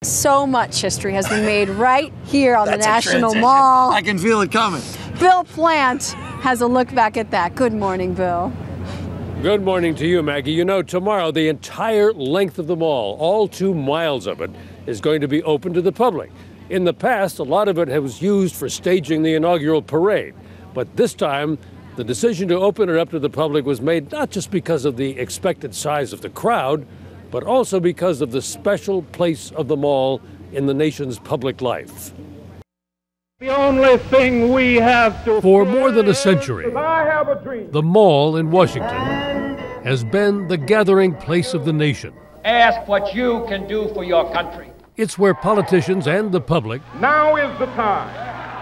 So much history has been made right here on the National Mall. I can feel it coming. Bill Plante has a look back at that. Good morning, Bill. Good morning to you, Maggie. You know, tomorrow the entire length of the mall, all 2 miles of it, is going to be open to the public. In the past, a lot of it was used for staging the inaugural parade. But this time, the decision to open it up to the public was made not just because of the expected size of the crowd, but also because of the special place of the mall in the nation's public life. The only thing we have to For more than a century, I have a dream. the mall in Washington has been the gathering place of the nation. Ask what you can do for your country. It's where politicians and the public Now is the time.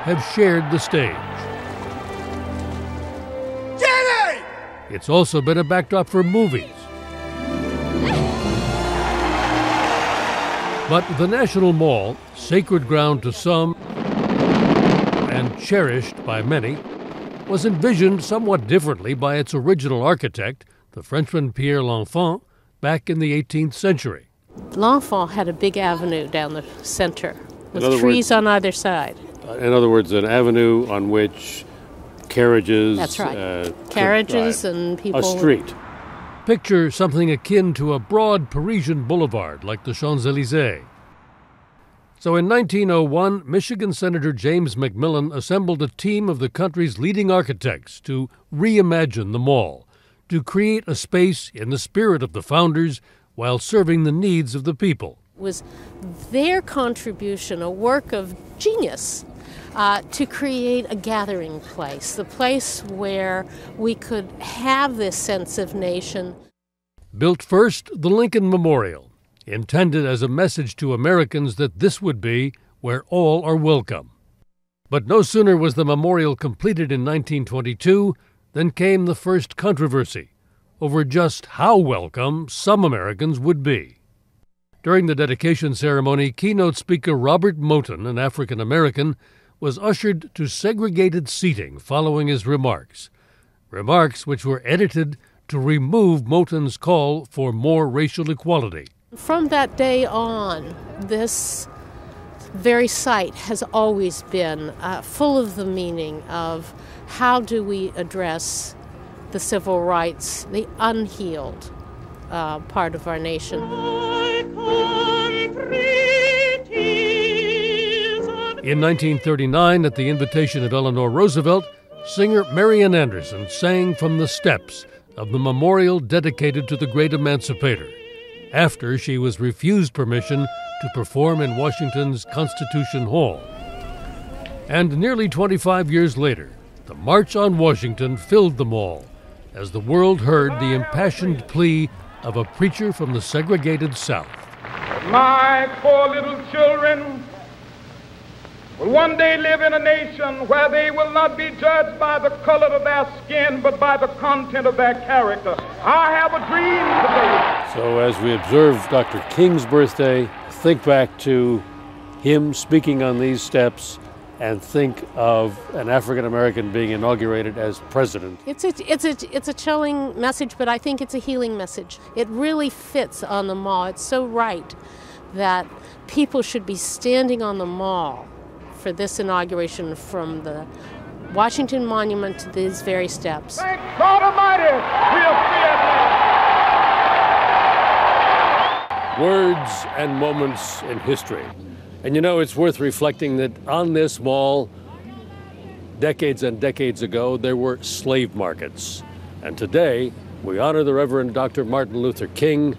have shared the stage. Jimmy! It's also been a backdrop for movies. But the National Mall, sacred ground to some and cherished by many, was envisioned somewhat differently by its original architect, the Frenchman Pierre L'Enfant, back in the 18th century. L'Enfant had a big avenue down the center with In other trees words- on either side. In other words, an avenue on which carriages... That's right. could Carriages drive. and people... A street. Picture something akin to a broad Parisian boulevard like the Champs-Élysées. So in 1901, Michigan Senator James McMillan assembled a team of the country's leading architects to reimagine the mall, to create a space in the spirit of the founders while serving the needs of the people. It was their contribution, a work of genius, to create a gathering place, the place where we could have this sense of nation. Built first, the Lincoln Memorial, intended as a message to Americans that this would be where all are welcome. But no sooner was the memorial completed in 1922 than came the first controversy over just how welcome some Americans would be. During the dedication ceremony, keynote speaker Robert Moton, an African American, was ushered to segregated seating following his remarks which were edited to remove Moton's call for more racial equality. From that day on, this very site has always been full of the meaning of how do we address the civil rights, the unhealed part of our nation. In 1939, at the invitation of Eleanor Roosevelt, singer Marian Anderson sang from the steps of the memorial dedicated to the great emancipator, after she was refused permission to perform in Washington's Constitution Hall. And nearly 25 years later, the March on Washington filled the mall as the world heard the impassioned plea of a preacher from the segregated South. My poor little children will one day live in a nation where they will not be judged by the color of their skin, but by the content of their character. I have a dream today. So as we observe Dr. King's birthday, think back to him speaking on these steps and think of an African American being inaugurated as president. It's a chilling message, but I think it's a healing message. It really fits on the mall. It's so right that people should be standing on the mall for this inauguration, from the Washington Monument to these very steps. Thank God Almighty, we are free at last. Words and moments in history. And you know, it's worth reflecting that on this mall, decades and decades ago, there were slave markets. And today, we honor the Reverend Dr. Martin Luther King.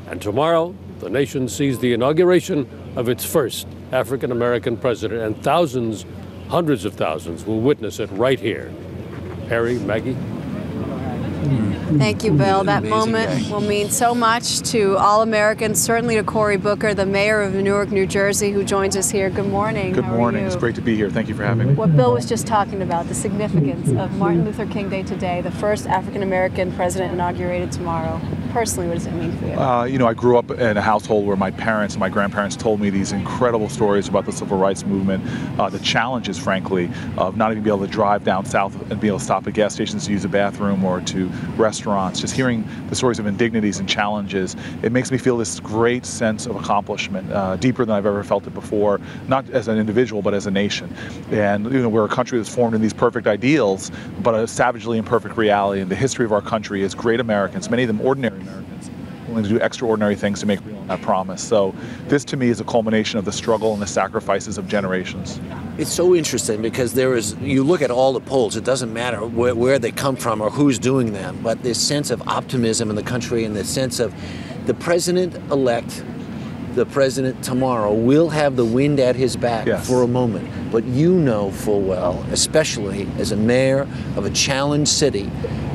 And tomorrow, the nation sees the inauguration of its first African American president, and thousands, hundreds of thousands, will witness it right here. Harry, Maggie. Thank you, Bill. That moment will mean so much to all Americans, certainly to Corey Booker, the mayor of Newark, New Jersey, who joins us here. Good morning. Good morning. It's great to be here. Thank you for having me. What Bill was just talking about, the significance of Martin Luther King Day today, the first African American president inaugurated tomorrow. personally, what does it mean for you? You know, I grew up in a household where my parents and my grandparents told me these incredible stories about the civil rights movement, the challenges, frankly, of not even being able to drive down south and be able to stop at gas stations to use a bathroom or to restaurants. Just hearing the stories of indignities and challenges, it makes me feel this great sense of accomplishment, deeper than I've ever felt it before, not as an individual, but as a nation. And you know, we're a country that's formed in these perfect ideals, but a savagely imperfect reality. And the history of our country is great Americans, many of them ordinary Americans, willing to do extraordinary things to make real on that promise. So this, to me, is a culmination of the struggle and the sacrifices of generations. It's so interesting because you look at all the polls, it doesn't matter where they come from or who's doing them, but this sense of optimism in the country and the sense of the president-elect, the president tomorrow, will have the wind at his back for a moment. But you know full well, especially as a mayor of a challenged city,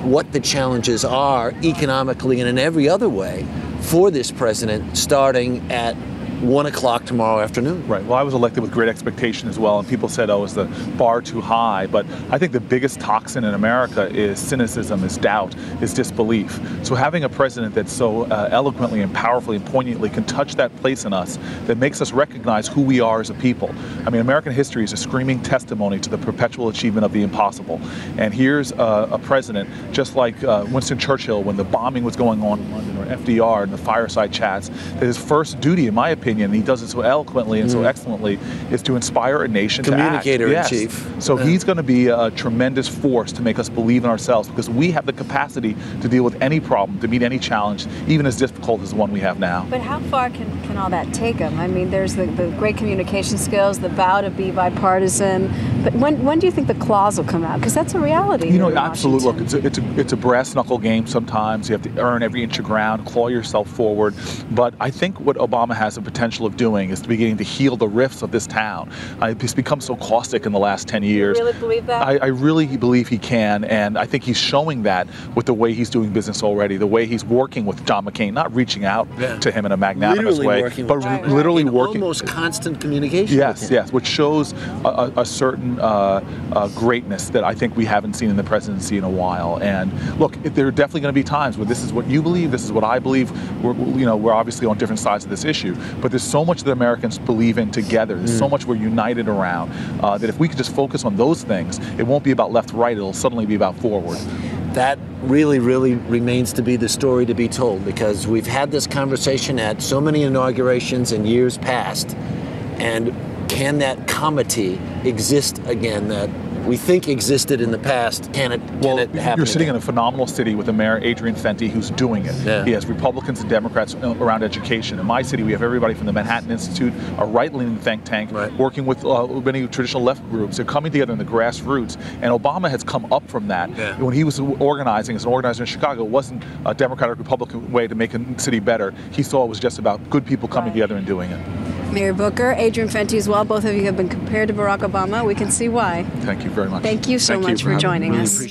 what the challenges are economically and in every other way for this president starting at 1 o'clock tomorrow afternoon. Right. Well, I was elected with great expectation as well, and people said, oh, is the bar too high? But I think the biggest toxin in America is cynicism, is doubt, is disbelief. So having a president that so eloquently and powerfully and poignantly can touch that place in us that makes us recognize who we are as a people. I mean, American history is a screaming testimony to the perpetual achievement of the impossible. And here's a president, just like Winston Churchill when the bombing was going on in London, or FDR in the fireside chats, that his first duty, in my opinion, and he does it so eloquently and so excellently, is to inspire a nation to act. Communicator in chief. So he's going to be a tremendous force to make us believe in ourselves, because we have the capacity to deal with any problem, to meet any challenge, even as difficult as the one we have now. But how far can all that take him? I mean, there's the great communication skills, the vow to be bipartisan. But when do you think the claws will come out? Because that's a reality. You know, absolutely. Look, it's a brass knuckle game sometimes. You have to earn every inch of ground, claw yourself forward. But I think what Obama has the potential of doing is beginning to heal the rifts of this town. It's become so caustic in the last 10 years. You really believe that? I really believe he can, and I think he's showing that with the way he's doing business already, the way he's working with John McCain, not reaching out to him in a magnanimous way, but literally working. Almost constant communication. Yes, yes, which shows a certain greatness that I think we haven't seen in the presidency in a while. And look, there are definitely going to be times where this is what you believe, this is what I believe. We're obviously on different sides of this issue, but there's so much that Americans believe in together. There's so much we're united around that if we could just focus on those things, it won't be about left, right, it'll suddenly be about forward. That really, really remains to be the story to be told, because we've had this conversation at so many inaugurations in years past, and can that comity exist again that we think existed in the past? Can it happen? You're sitting again? in a phenomenal city with a mayor, Adrian Fenty, who's doing it. Yeah. He has Republicans and Democrats around education. In my city, we have everybody from the Manhattan Institute, a right-leaning think tank, working with many traditional left groups. They're coming together in the grassroots, and Obama has come up from that. Yeah. When he was organizing as an organizer in Chicago, it wasn't a Democratic Republican way to make a city better. He saw it was just about good people coming together and doing it. Mayor Booker, Adrian Fenty as well, both of you have been compared to Barack Obama. We can see why. Thank you very much. Thank you so much for joining us.